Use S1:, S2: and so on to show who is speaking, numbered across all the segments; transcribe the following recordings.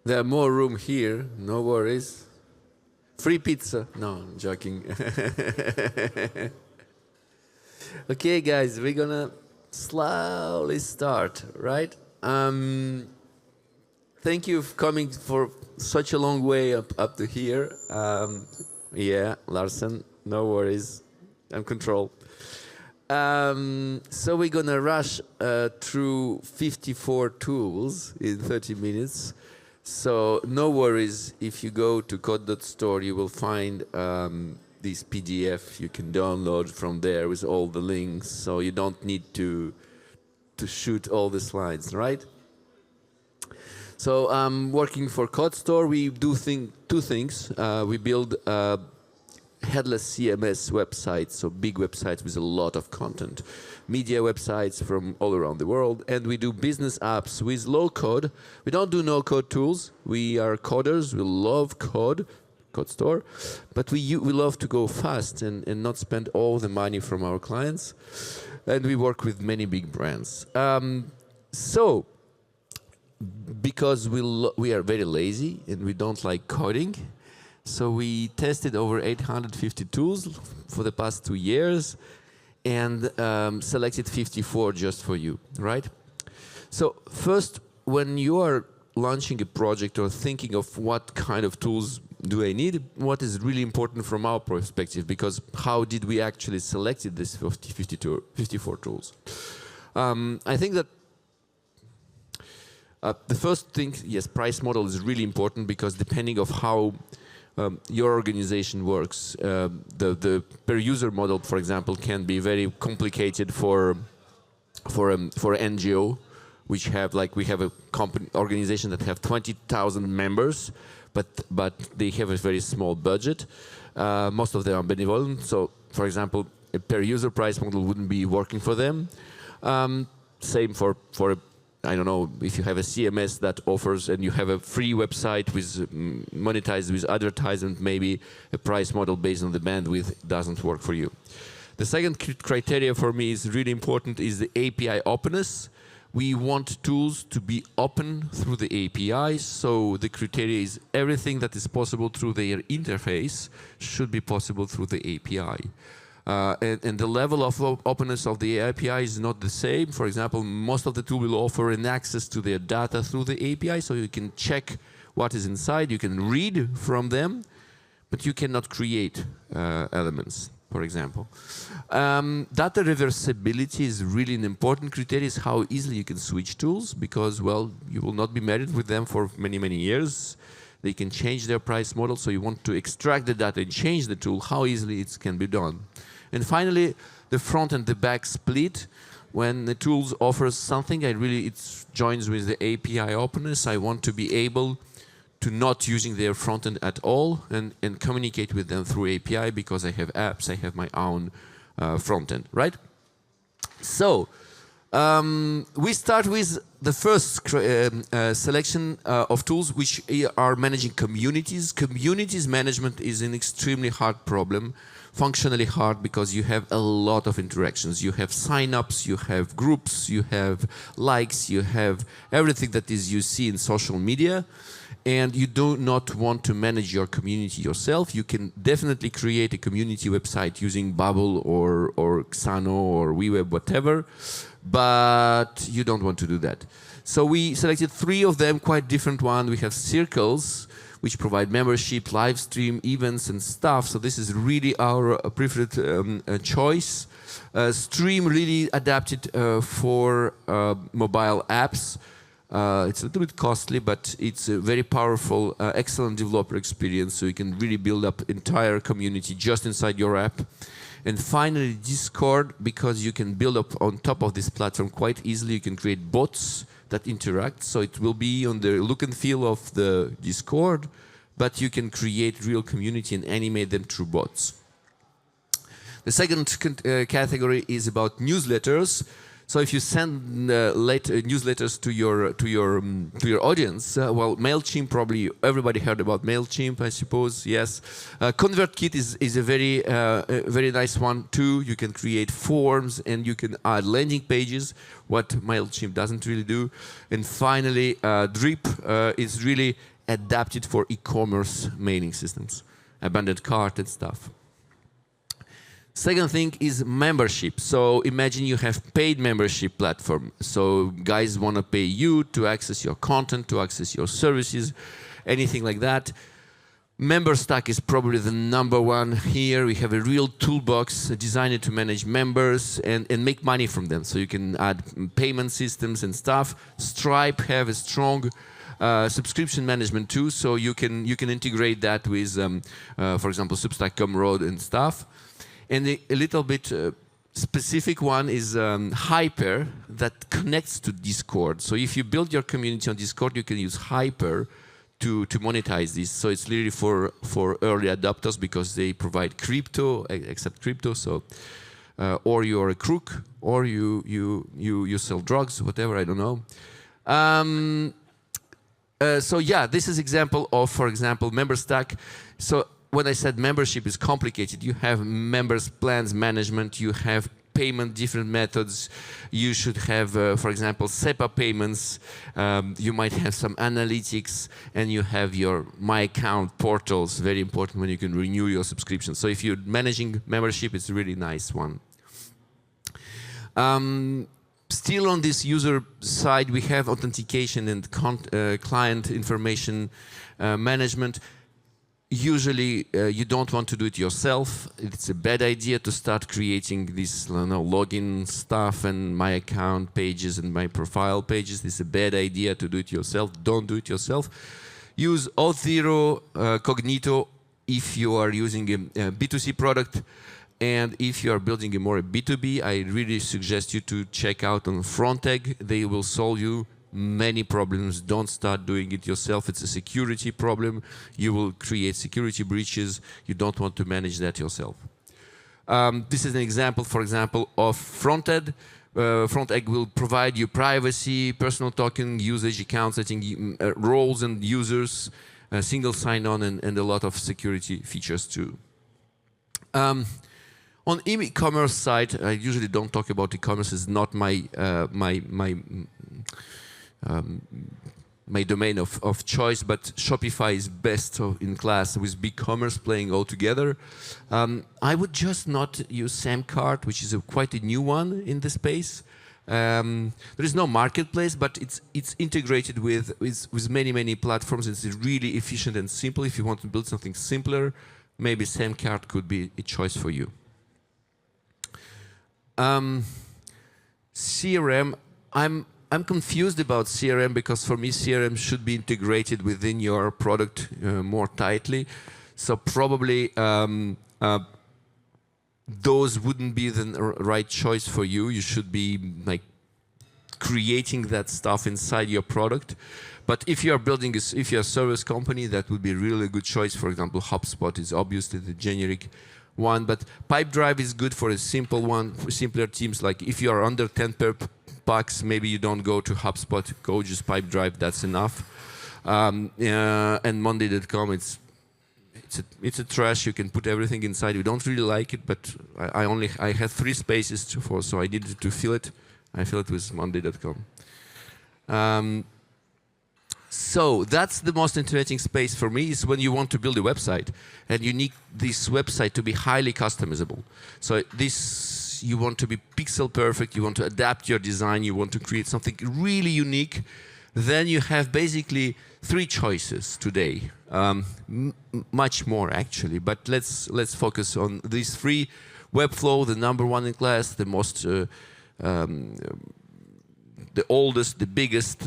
S1: There are more room here, no worries. Free pizza. No, I'm joking. Okay, guys, we're gonna slowly start, right? Thank you for coming for such a long way up to here. Yeah, Larsen, no worries. I'm control. So we're gonna rush through 54 tools in 30 minutes. So no worries, if you go to code.store, you will find this PDF you can download from there with all the links, so you don't need to shoot all the slides, right? So working for CodeStore, we do two things. We build headless CMS websites, so big websites with a lot of content, media websites from all around the world, and we do business apps with low code. We don't do no code tools. We are coders. We love code store, but we love to go fast and not spend all the money from our clients, and we work with many big brands. So because we are very lazy and we don't like coding, so we tested over 850 tools for the past 2 years and selected 54 just for you, right? So first, when you are launching a project or thinking of what kind of tools do I need, what is really important from our perspective, because how did we actually select this 54 tools? I think that the first thing, yes, price model is really important, because depending of how your organization works, the per user model, for example, can be very complicated for NGO, which have, like, we have a organization that have 20,000 members, but they have a very small budget. Most of them are benevolent, so for example, a per user price model wouldn't be working for them. Same for I don't know, if you have a CMS that offers and you have a free website with monetized with advertisement, maybe a price model based on the bandwidth doesn't work for you. The second criteria for me is really important, is the API openness. We want tools to be open through the API, so the criteria is everything that is possible through their interface should be possible through the API. And the level of openness of the API is not the same. For example, most of the tools will offer an access to their data through the API, so you can check what is inside, you can read from them, but you cannot create elements, for example. Data reversibility is really an important criteria, is how easily you can switch tools, because, well, you will not be married with them for many, many years. They can change their price model, so you want to extract the data and change the tool, how easily it can be done. And finally, the front and the back split. When the tools offers something, it joins with the API openness. I want to be able to not using their front end at all and communicate with them through API, because I have apps, I have my own front end, right? So we start with the first selection of tools, which are managing communities. Communities management is an extremely hard problem, functionally hard, because you have a lot of interactions. You have sign-ups, you have groups, you have likes, you have everything that is you see in social media, and you do not want to manage your community yourself. You can definitely create a community website using Bubble or Xano or WeWeb, whatever, but you don't want to do that. So we selected 3 of them, quite different one. We have circles, which provide membership, live stream, events and stuff. So this is really our preferred choice. Stream really adapted for mobile apps. It's a little bit costly, but it's a very powerful, excellent developer experience. So you can really build up entire community just inside your app. And finally, Discord, because you can build up on top of this platform quite easily. You can create bots that interact, so it will be on the look and feel of the Discord, but you can create real community and animate them through bots. The second category is about newsletters. So if you send newsletters to your audience, well, Mailchimp, probably everybody heard about Mailchimp, I suppose. Yes, ConvertKit is a very nice one too. You can create forms and you can add landing pages, what Mailchimp doesn't really do. And finally, Drip is really adapted for e-commerce mailing systems, abandoned cart and stuff. Second thing is membership. So imagine you have paid membership platform. So guys want to pay you to access your content, to access your services, anything like that. MemberStack is probably the number one here. We have a real toolbox designed to manage members and make money from them. So you can add payment systems and stuff. Stripe have a strong subscription management too. So you can integrate that with, for example, Substack, Gumroad and stuff. And a little bit specific one is Hyper that connects to Discord. So if you build your community on Discord, you can use Hyper to monetize this. So it's really for early adopters because they provide crypto, accept crypto. So or you're a crook, or you sell drugs, whatever, I don't know. So yeah, this is example of, for example, MemberStack. So when I said membership is complicated, you have members plans management, you have payment different methods, you should have, for example, SEPA payments, you might have some analytics, and you have your My Account portals, very important when you can renew your subscription. So if you're managing membership, it's a really nice one. Still on this user side, we have authentication and client information management. Usually, you don't want to do it yourself. It's a bad idea to start creating this login stuff and my account pages and my profile pages. It's a bad idea to do it yourself. Don't do it yourself. Use Auth0, Cognito if you are using a B2C product. And if you are building a more B2B, I really suggest you to check out on Frontegg. They will solve you many problems. Don't start doing it yourself. It's a security problem. You will create security breaches. You don't want to manage that yourself. This is an example, for example, of Frontegg. Frontegg will provide you privacy, personal token, usage, account setting, roles and users, single sign-on, and a lot of security features too. On e-commerce side, I usually don't talk about e-commerce. It's not my my domain of choice, but Shopify is best in class with BigCommerce playing all together. I would just not use Samcart, which is quite a new one in the space. There is no marketplace, but it's integrated with many platforms. It's really efficient and simple. If you want to build something simpler, maybe Samcart could be a choice for you. CRM, I'm confused about CRM because for me CRM should be integrated within your product more tightly. So probably those wouldn't be the right choice for you. You should be like creating that stuff inside your product. But if you are building, if you're a service company, that would be really a good choice. For example, HubSpot is obviously the generic one, but Pipedrive is good for a simple one, for simpler teams. Like if you are under 10 bucks, maybe you don't go to HubSpot, go just Pipedrive, that's enough. And Monday.com, it's a trash. You can put everything inside. We don't really like it, but I had 3 spaces so I needed to fill it. I fill it with Monday.com. So that's the most interesting space for me, is when you want to build a website and you need this website to be highly customizable. So this, you want to be pixel perfect, you want to adapt your design, you want to create something really unique. Then you have basically 3 choices today, much more actually, but let's focus on these 3. Webflow, the number 1 in class, the most, the oldest, the biggest,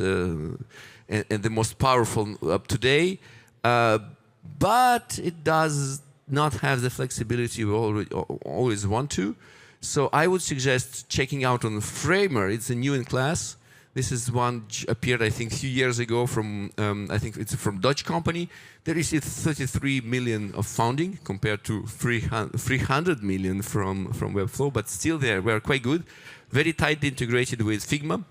S1: and the most powerful up today, but it does not have the flexibility we always want to. So I would suggest checking out on Framer. It's a new in class. This is one appeared, I think, a few years ago from, I think it's from Dutch company. They received 33 million of funding compared to 300 million from Webflow, but still they were quite good. Very tightly integrated with Figma.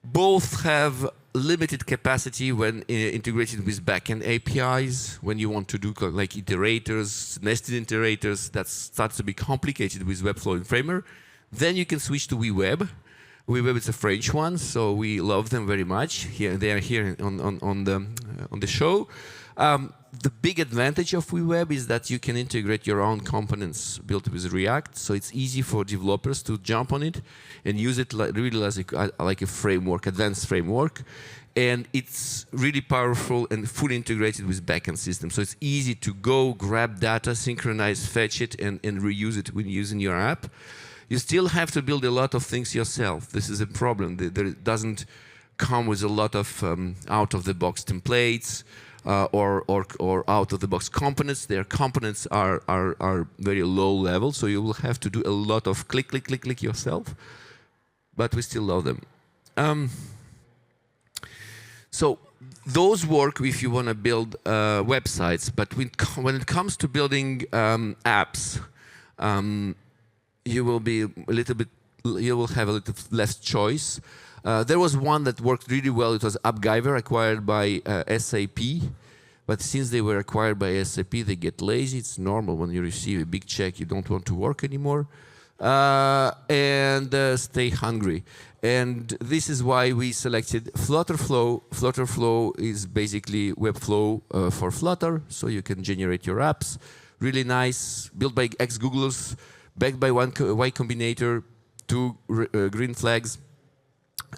S1: Both have limited capacity when integrated with backend APIs. When you want to do like iterators, nested iterators, that starts to be complicated with Webflow and Framer. Then you can switch to WeWeb. WeWeb is a French one, so we love them very much. Here, they are here on the show. The big advantage of WeWeb is that you can integrate your own components built with React, so it's easy for developers to jump on it and use it really like a framework, advanced framework. And it's really powerful and fully integrated with backend systems. So it's easy to go, grab data, synchronize, fetch it, and reuse it when using your app. You still have to build a lot of things yourself. This is a problem. It doesn't come with a lot of out-of-the-box templates or out-of-the-box components. Their components are very low level, so you will have to do a lot of click yourself. But we still love them. So those work if you want to build websites, but when it comes to building apps, you will have a little less choice. There was one that worked really well. It was AppGyver, acquired by SAP. But since they were acquired by SAP, they get lazy. It's normal when you receive a big check, you don't want to work anymore. And stay hungry. And this is why we selected Flutterflow. Flutterflow is basically Webflow for Flutter, so you can generate your apps. Really nice, built by ex-Googlers, backed by one Y Combinator, 2 green flags.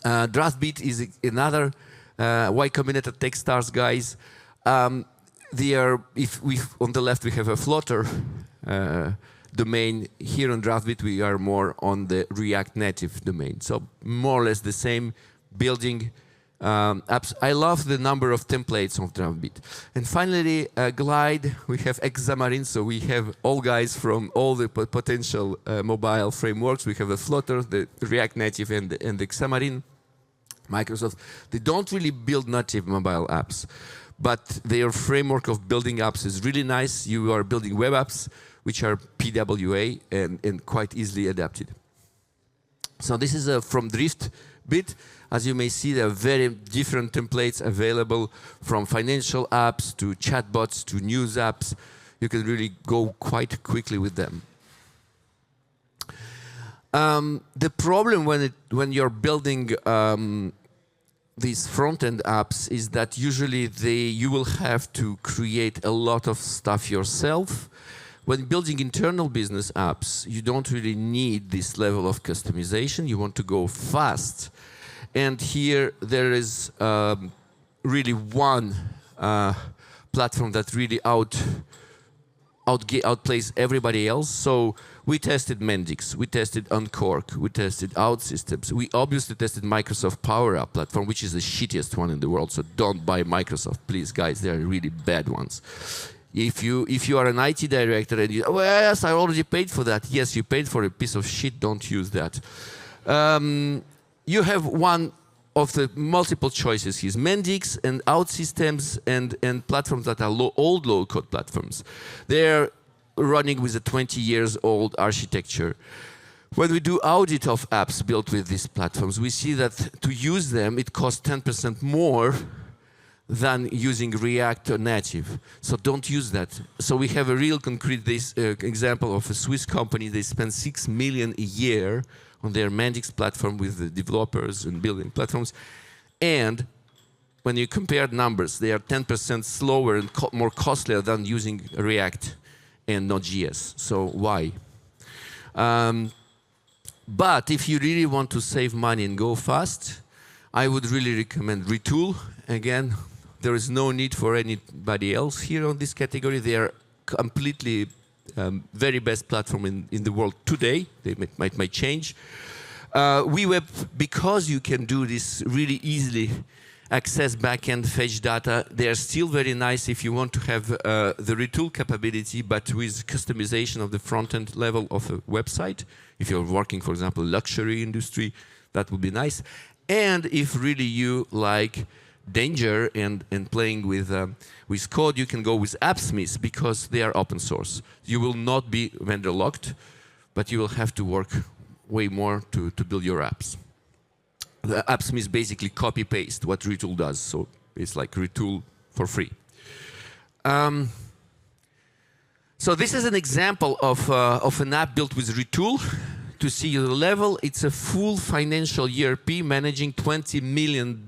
S1: Draftbeat is another Y Combinator Techstars guys. They are, on the left we have a Flutter domain. Here on Draftbeat we are more on the React Native domain. So more or less the same building apps. I love the number of templates of Draftbeat. And finally, Glide, we have Xamarin, so we have all guys from all the potential mobile frameworks. We have the Flutter, the React Native, and the Xamarin. Microsoft, they don't really build native mobile apps, but their framework of building apps is really nice. You are building web apps, which are PWA and quite easily adapted. So this is from Driftbit. As you may see, there are very different templates available, from financial apps to chatbots to news apps. You can really go quite quickly with them. The problem when you're building these front-end apps is that usually you will have to create a lot of stuff yourself. When building internal business apps, you don't really need this level of customization. You want to go fast. And here there is really one platform that really outplays everybody else. So we tested Mendix, we tested Uncork, we tested OutSystems. We obviously tested Microsoft Power App platform, which is the shittiest one in the world. So don't buy Microsoft, please, guys. They are really bad ones. If you are an IT director and you, oh, yes, I already paid for that. Yes, you paid for a piece of shit. Don't use that. You have one of the multiple choices here: Mendix and OutSystems and platforms that are old low-code platforms. They're running with a 20 years old architecture. When we do audit of apps built with these platforms, we see that to use them, it costs 10% more than using React or Native. So don't use that. So we have a real concrete example of a Swiss company. They spend 6 million a year on their Mendix platform with the developers and building platforms. And when you compare numbers, they are 10% slower and more costlier than using React and Node.js. So why? But if you really want to save money and go fast, I would really recommend Retool. Again, there is no need for anybody else here on this category. They are completely very best platform in the world today. They might change. WeWeb, because you can do this really easily, access backend, fetch data, they are still very nice if you want to have the retool capability, but with customization of the front-end level of a website. If you're working, for example, luxury industry, that would be nice. And if really you like danger and playing with code, you can go with AppSmith because they are open source. You will not be vendor locked, but you will have to work way more to build your apps. The AppSmith basically copy-paste what Retool does, so it's like Retool for free. So this is an example of an app built with Retool. to see the level, it's a full financial ERP managing $20 million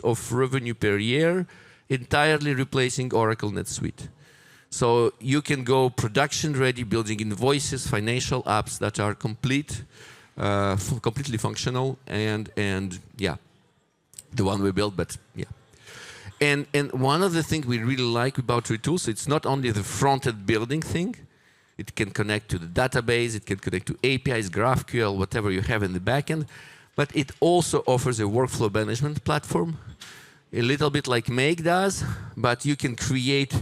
S1: of revenue per year, entirely replacing Oracle NetSuite. So you can go production ready, building invoices, financial apps that are completely functional, and yeah, the one we built, but yeah. And one of the things we really like about Retools, it's not only the front-end building thing. It can connect to the database, it can connect to APIs, GraphQL, whatever you have in the backend, but it also offers a workflow management platform, a little bit like Make does, but you can create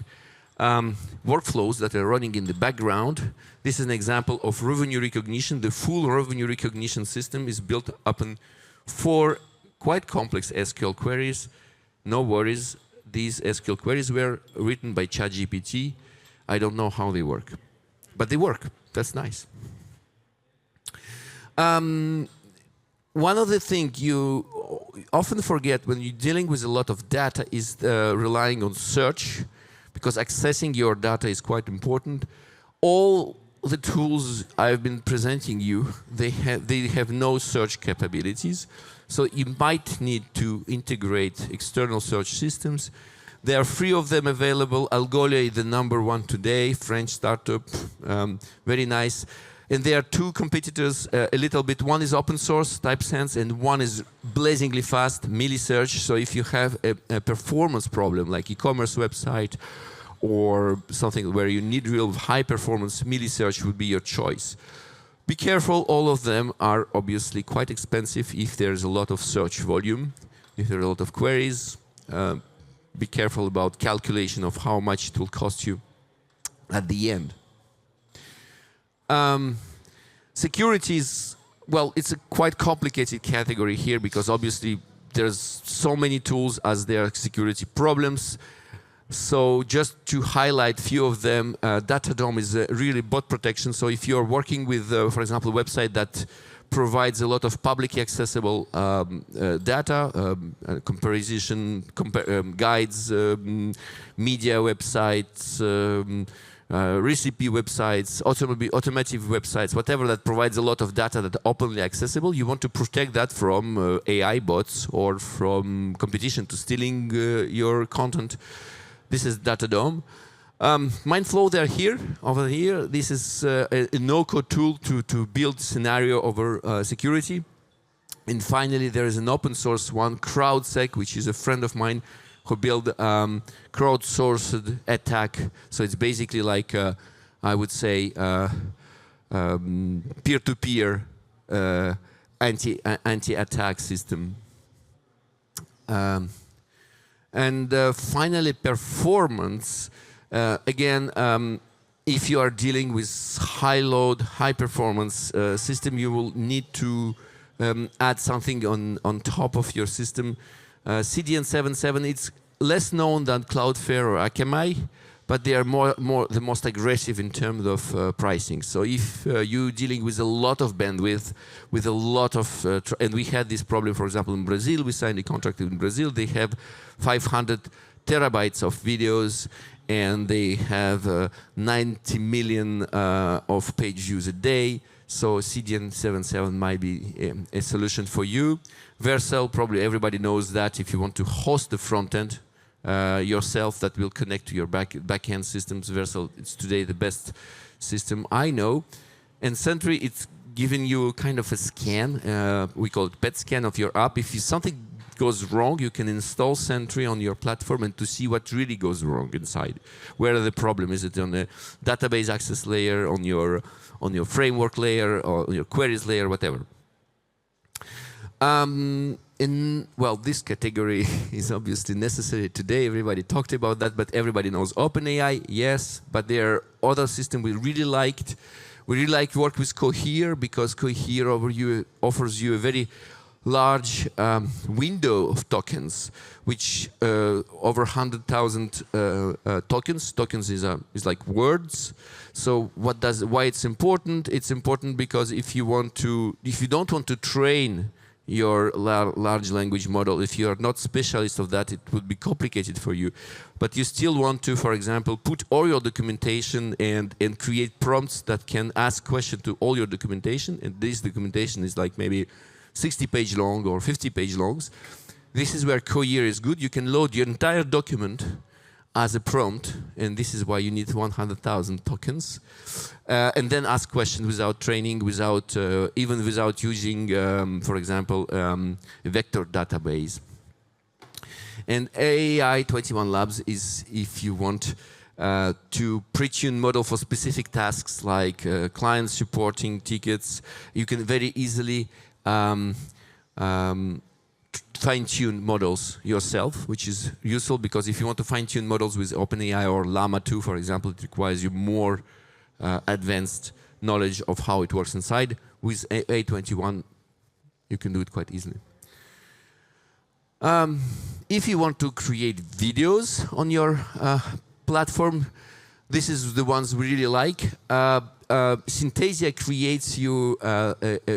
S1: workflows that are running in the background. This is an example of revenue recognition. The full revenue recognition system is built upon 4 quite complex SQL queries. No worries, these SQL queries were written by ChatGPT. I don't know how they work, but they work. That's nice. One of the things you often forget when you're dealing with a lot of data is relying on search, because accessing your data is quite important. All the tools I've been presenting you, they have no search capabilities. So you might need to integrate external search systems. There are 3 of them available. Algolia is the #1 today, French startup, very nice. And there are 2 competitors, a little bit. One is open source, TypeSense, and one is blazingly fast, MiliSearch. So if you have a performance problem, like e-commerce website, or something where you need real high performance, MiliSearch would be your choice. Be careful, all of them are obviously quite expensive if there's a lot of search volume, if there are a lot of queries. Be careful about calculation of how much it will cost you at the end. Security is, well, it's a quite complicated category here, because obviously there's so many tools as there are security problems. So just to highlight a few of them, Datadome is really bot protection. So if you're working with, for example, a website that provides a lot of publicly accessible data, comparison, guides, media websites, recipe websites, automotive websites, whatever that provides a lot of data that are openly accessible, you want to protect that from AI bots or from competition to stealing your content. This is Datadome. Mindflow, they're here, over here. This is a no-code tool to build scenario over security. And finally, there is an open source one, CrowdSec, which is a friend of mine who built crowdsourced attack. So it's basically like, I would say, peer-to-peer anti-attack system. And finally, performance. Again, if you are dealing with high load, high performance system, you will need to add something on top of your system. CDN 7.7, it's less known than Cloudflare or Akamai, but they are the most aggressive in terms of pricing. So if you're dealing with a lot of bandwidth, with a lot of, and we had this problem, for example, in Brazil, we signed a contract in Brazil, they have 500 terabytes of videos, and they have 90 million of page views a day. So CDN 7.7 might be a solution for you. Vercel, probably everybody knows that if you want to host the front end yourself, that will connect to your back-end systems. Vercel, it's today the best system I know. And Sentry, it's giving you kind of a scan. We call it PET scan of your app. If something goes wrong, you can install Sentry on your platform and to see what really goes wrong inside. Where the problem is, it on the database access layer, on your framework layer, or on your queries layer, whatever. Well, this category is obviously necessary today. Everybody talked about that, but everybody knows OpenAI, yes, but there are other systems we really liked. We really like to work with Cohere, because Cohere offers you a very large window of tokens, which over 100,000 tokens. Tokens is like words. So why it's important? It's important because if you don't want to train your large language model. If you are not specialist of that, it would be complicated for you. But you still want to, for example, put all your documentation and create prompts that can ask questions to all your documentation. And this documentation is like maybe 60-page long or 50-page longs. This is where Cohere is good. You can load your entire document as a prompt, and this is why you need 100,000 tokens, and then ask questions without training, without even without using, for example, a vector database. And AI 21 Labs is if you want to pre-tune model for specific tasks like client supporting tickets. You can very easily fine-tune models yourself, which is useful because if you want to fine-tune models with OpenAI or Llama 2, for example, it requires you more advanced knowledge of how it works inside. With A21, you can do it quite easily. If you want to create videos on your platform, this is the ones we really like. Synthesia creates you a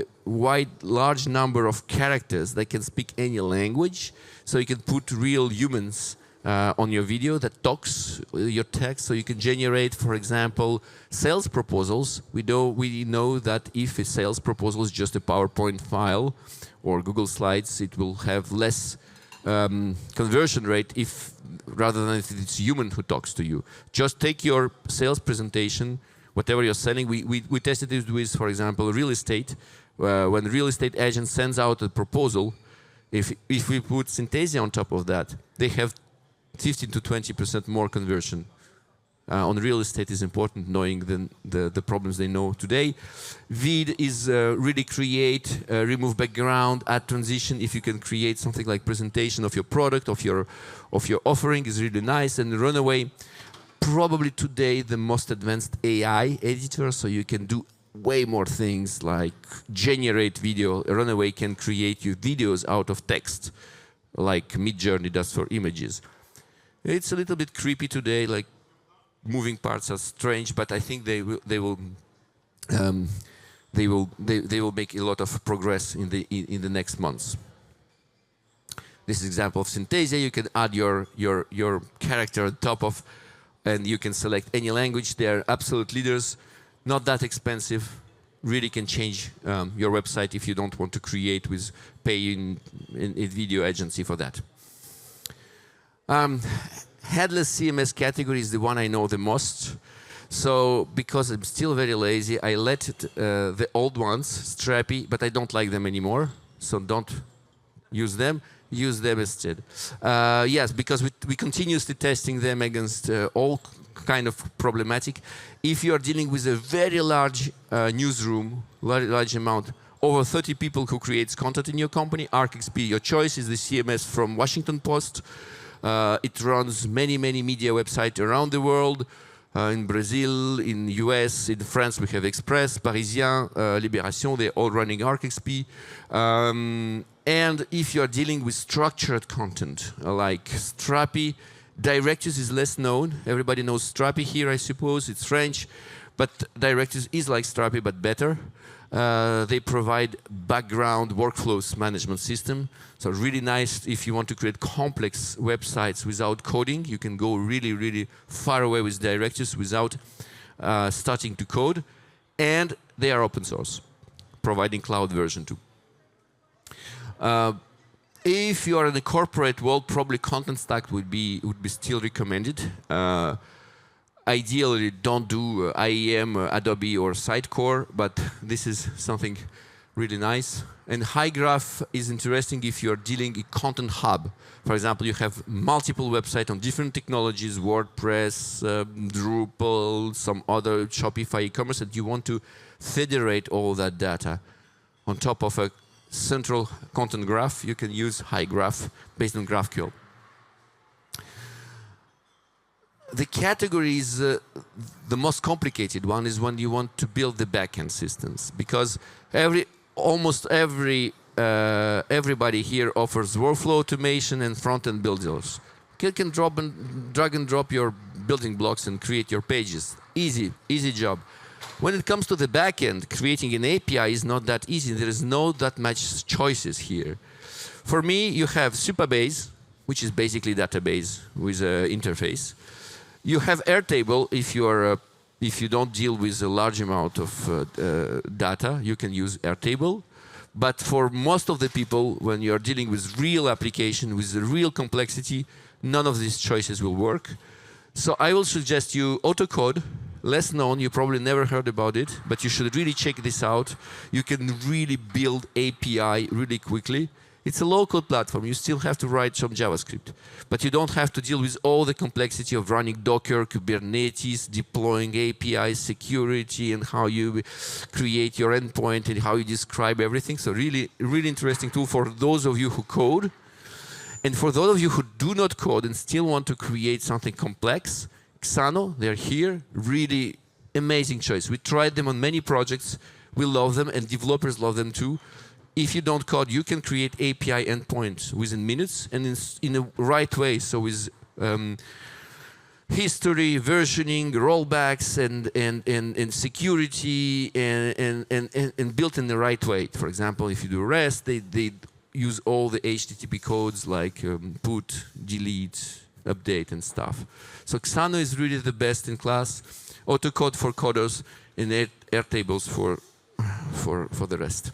S1: large number of characters that can speak any language. So you can put real humans on your video that talks your text. So you can generate, for example, sales proposals. We know that if a sales proposal is just a PowerPoint file or Google Slides, it will have less conversion rate rather than if it's human who talks to you. Just take your sales presentation, whatever you're selling. We tested it with, for example, real estate. When the real estate agent sends out a proposal, if we put Synthesia on top of that, they have 15 to 20% more conversion. On real estate is important, knowing the problems they know today. Vid is really create, remove background, add transition. If you can create something like presentation of your product, of your offering, is really nice. And Runaway, probably today the most advanced AI editor, so you can do way more things like generate video. Runaway can create you videos out of text, like Midjourney does for images. It's a little bit creepy today, like moving parts are strange, but I think they will make a lot of progress in the next months. This is an example of Synthesia. You can add your character on top of, and you can select any language. They are absolute leaders, not that expensive. Really can change your website if you don't want to create with paying a video agency for that. Headless CMS category is the one I know the most. So because I'm still very lazy, I let the old ones, Strappy, but I don't like them anymore. So don't use them. Use them instead. Yes, because we continuously testing them against all kind of problematic. If you are dealing with a very large newsroom, large amount, over 30 people who creates content in your company, ArcXP, your choice is the CMS from Washington Post. It runs many media websites around the world. In Brazil, in US, in France, we have Express, Parisien, Libération, they're all running ArcXP. And if you're dealing with structured content, like Strappy, Directus is less known. Everybody knows Strappy here, I suppose. It's French. But Directus is like Strappy, but better. They provide background workflows management system. So really nice if you want to create complex websites without coding. You can go really far away with Directus without starting to code. And they are open source, providing cloud version too. If you are in the corporate world, probably Content Stack would be still recommended. Ideally, don't do IEM, Adobe, or Sitecore, but this is something really nice. And HighGraph is interesting if you're dealing a content hub. For example, you have multiple websites on different technologies, WordPress, Drupal, some other Shopify e-commerce, and you want to federate all that data on top of a central content graph. You can use HighGraph based on GraphQL. The category is the most complicated one is when you want to build the backend systems, because almost everybody here offers workflow automation and front-end builders. You can drag and drop your building blocks and create your pages. Easy job. When it comes to the backend, creating an API is not that easy. There is no that much choices here. For me, you have Supabase, which is basically database with an interface. You have Airtable if you don't deal with a large amount of data, you can use Airtable. But for most of the people, when you are dealing with real application, with the real complexity, none of these choices will work. So I will suggest you AutoCode, less known, you probably never heard about it, but you should really check this out. You can really build API really quickly. It's a low-code platform. You still have to write some JavaScript. But you don't have to deal with all the complexity of running Docker, Kubernetes, deploying APIs, security, and how you create your endpoint and how you describe everything. So really, really interesting tool for those of you who code. And for those of you who do not code and still want to create something complex, Xano, they're here. Really amazing choice. We tried them on many projects. We love them, and developers love them too. If you don't code, you can create API endpoints within minutes and in the right way. So with history, versioning, rollbacks, and security, and built in the right way. For example, if you do REST, they use all the HTTP codes like put, delete, update, and stuff. So Xano is really the best in class. AutoCode for coders and Airtables for the rest.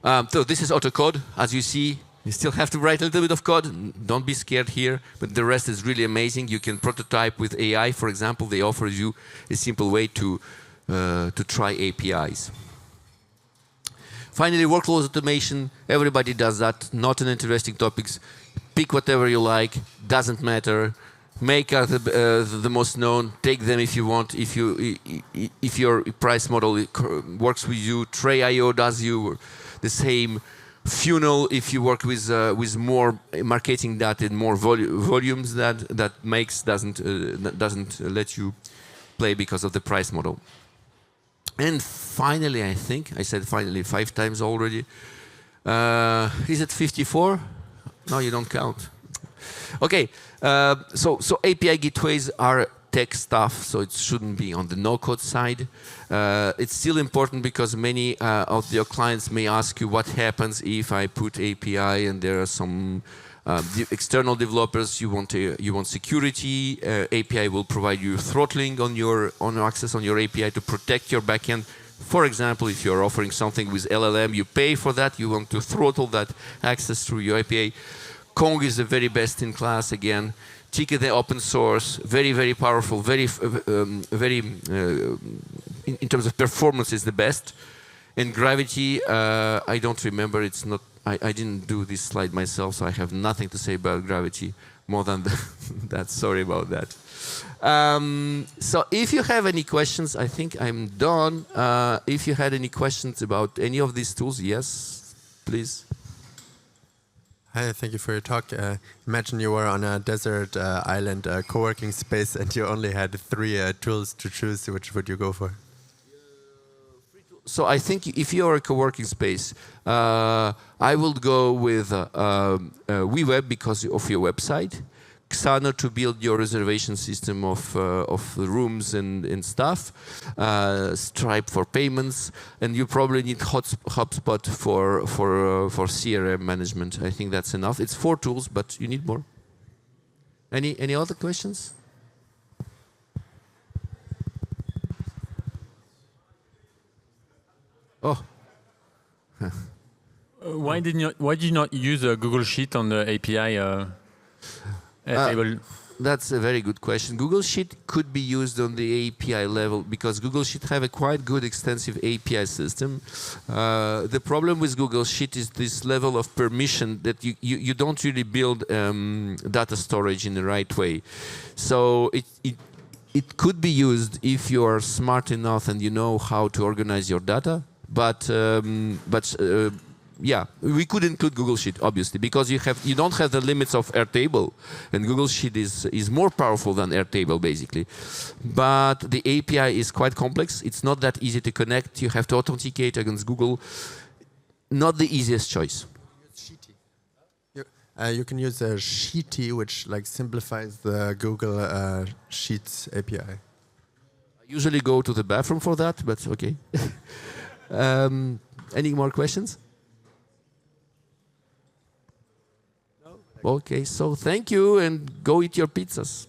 S1: So this is AutoCode. As you see, you still have to write a little bit of code. Don't be scared here, but the rest is really amazing. You can prototype with AI, for example. They offer you a simple way to try APIs. Finally, workload automation. Everybody does that. Not an interesting topic. Pick whatever you like. Doesn't matter. Make the most known. Take them if you want. If your price model works with you, Tray.io does you the same. Funnel, if you work with more marketing data and more volumes, that makes doesn't let you play because of the price model. And finally, I think I said finally 5 times already. Is it 54? No, you don't count. Okay, so API gateways are tech stuff, so it shouldn't be on the no-code side. It's still important because many of your clients may ask you what happens if I put API and there are some external developers. You want security. API will provide you throttling on access on your API to protect your backend. For example, if you're offering something with LLM, you pay for that. You want to throttle that access through your API. Kong is the very best in class again. Chicken open source, very, very powerful, very in terms of performance is the best. And Gravity, I don't remember, it's not, I didn't do this slide myself, so I have nothing to say about Gravity more than that. Sorry about that. So if you have any questions, I think I'm done. If you had any questions about any of these tools, yes, please.
S2: Hi, thank you for your talk. Imagine you were on a desert island co-working space and you only had 3 tools to choose. Which would you go for?
S1: So I think if you're a co-working space, I would go with WeWeb because of your website, Xano to build your reservation system of the rooms and stuff, Stripe for payments, and you probably need HubSpot for CRM management. I think that's enough. It's 4 tools, but you need more. Any other questions? Oh.
S3: Why did you not use a Google Sheet on the API table?
S1: That's a very good question. Google Sheet could be used on the API level because Google Sheet have a quite good extensive API system. The problem with Google Sheet is this level of permission that you don't really build data storage in the right way. So it could be used if you are smart enough and you know how to organize your data. But yeah, we could include Google Sheet obviously because you don't have the limits of Airtable, and Google Sheet is more powerful than Airtable basically. But the API is quite complex. It's not that easy to connect. You have to authenticate against Google. Not the easiest choice.
S2: You can use a Sheety, which like simplifies the Google Sheets API.
S1: I usually go to the bathroom for that, but okay. Any more questions? No? Okay, so thank you and go eat your pizzas.